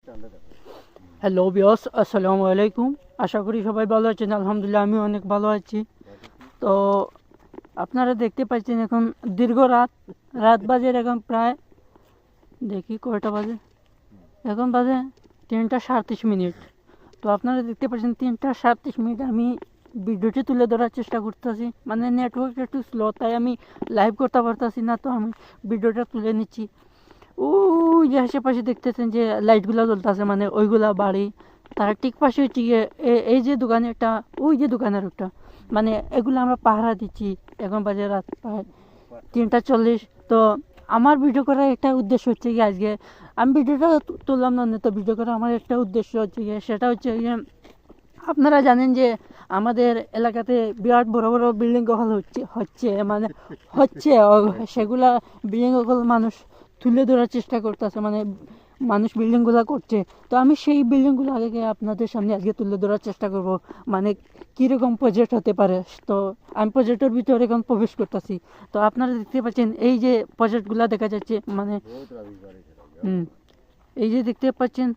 Hello বিয়স, আসসালামু আলাইকুম। আশা করি সবাই ভালো আছেন। আলহামদুলিল্লাহ আমি অনেক ভালো আছি। তো আপনারা দেখতে পাচ্ছেন এখন দীর্ঘ রাত রাত বাজে এখন প্রায়, দেখি কয়টা বাজে, এখন বাজে 3টা 37 মিনিট। তো আপনারা দেখতে পাচ্ছেন 3টা 37 মিনিট আমি ভিডিওটি তুলে ধরার চেষ্টা করতেছি। মানে নেটওয়ার্ক একটু স্লো, তাই আমি লাইভ করতে পারতেছি না, তো আমি ভিডিওটা তুলে নিচ্ছি। ওই যে আশেপাশে দেখতেছেন যে লাইটগুলো জ্বলতেছে, মানে ওইগুলা বাড়ি। তার ঠিক পাশে হচ্ছে গিয়ে এই যে দোকানের একটা, ওই যে দোকানের একটা, মানে এগুলো আমরা পাহারা দিচ্ছি। এখন বাজে রাত প্রায় 3টা 40। তো আমার ভিডিও করার একটা উদ্দেশ্য হচ্ছে গিয়ে আজকে আমি ভিডিওটা তুললাম না, তো ভিডিও করার আমার একটা উদ্দেশ্য হচ্ছে গিয়ে, সেটা হচ্ছে গিয়ে আপনারা জানেন যে আমাদের এলাকাতে বিরাট বড় বড় বিল্ডিং গহল হচ্ছে মানে হচ্ছে সেগুলা বিল্ডিং গহল মানুষ তুলে ধরার চেষ্টা করতেছে, মানে মানুষ বিল্ডিংগুলো করছে। তো আমি সেই বিল্ডিংগুলো আগে আপনাদের সামনে আজকে তুলে ধরার চেষ্টা করব, মানে কীরকম প্রজেক্ট হতে পারে। তো আমি প্রজেক্টের ভিতরে এখন প্রবেশ করতেছি। তো আপনারা দেখতে পাচ্ছেন এই যে প্রজেক্টগুলো দেখা যাচ্ছে, মানে এই যে দেখতে পাচ্ছেন,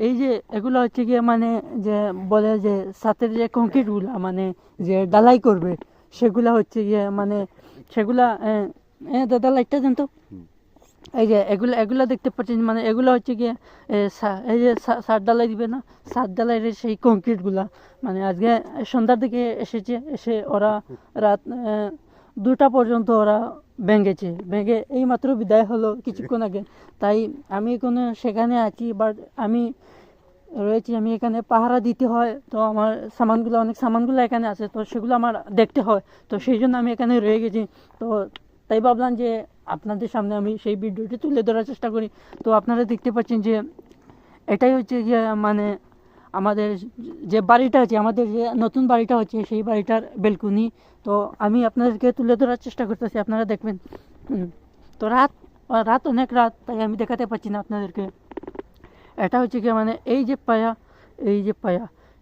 এই যে এগুলো হচ্ছে গিয়ে মানে যে বলে যে ছাদের যে কংক্রিটগুলা মানে যে ডালাই করবে, সেগুলা হচ্ছে গিয়ে মানে সেগুলা দাদা লাইটটা দেন তো। এই যে এগুলা এগুলা দেখতে পাচ্ছেন, মানে এগুলো হচ্ছে গিয়ে এই যে ছাদ ডালাই দিবে না, ছাদ ডালাইয়ের সেই কংক্রিটগুলা মানে আজকে সন্ধ্যার দিকে এসেছে, এসে ওরা রাত 2টা পর্যন্ত ওরা ভেঙে এই মাত্র বিদায় হলো কিছুক্ষণ আগে। তাই আমি এখানে সেখানে আছি, বাট আমি রয়েছি, আমি এখানে পাহারা দিতে হয়। তো আমার অনেক সামানগুলো এখানে আছে, তো সেগুলো আমার দেখতে হয়। তো সেই জন্য আমি এখানে রয়ে গেছি। তো তাই ভাবলাম যে আপনাদের সামনে আমি সেই ভিডিওটি তুলে ধরার চেষ্টা করি। তো আপনারা দেখতে পাচ্ছেন যে এটাই হচ্ছে গিয়ে মানে আমাদের যে বাড়িটা আছে, আমাদের যে নতুন বাড়িটা হচ্ছে, সেই বাড়িটার বেলকুনি। তো আমি আপনাদেরকে তুলে ধরার চেষ্টা করতেছি, আপনারা দেখবেন। তো রাত অনেক রাত, তাই আমি দেখাতে পাচ্ছি না আপনাদেরকে। এটা হচ্ছে গিয়ে মানে এই যে পায়া,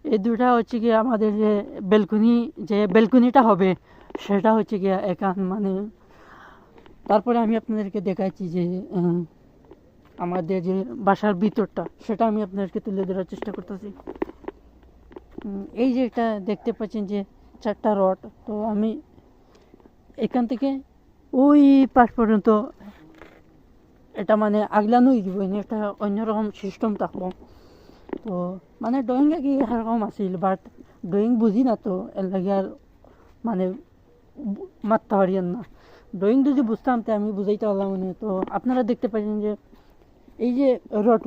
এই দুটা হচ্ছে গিয়ে আমাদের যে বেলকুনিটা হবে, সেটা হচ্ছে গিয়ে এখান মানে। তারপরে আমি আপনাদেরকে দেখাচ্ছি যে আমাদের যে বাসার ভিতরটা, সেটা আমি আপনাদেরকে তুলে ধরার চেষ্টা করতেছি। এই যে এটা দেখতে পাচ্ছেন যে 4টা রড, তো আমি এখান থেকে ওই পাশ পর্যন্ত এটা মানে আগলানোই দিব, একটা অন্যরকম সিস্টেম থাকবো। তো মানে ড্রয়িং কি এরকম আছিল, বাট ড্রয়িং বুঝি না, তো এর লাগে আর মানে মারতে পারিয়েন না। ড্রয়িং যদি বুঝতাম তো আমি বুঝাইতে পারলাম। মানে তো আপনারা দেখতে পাচ্ছেন যে এই যে রড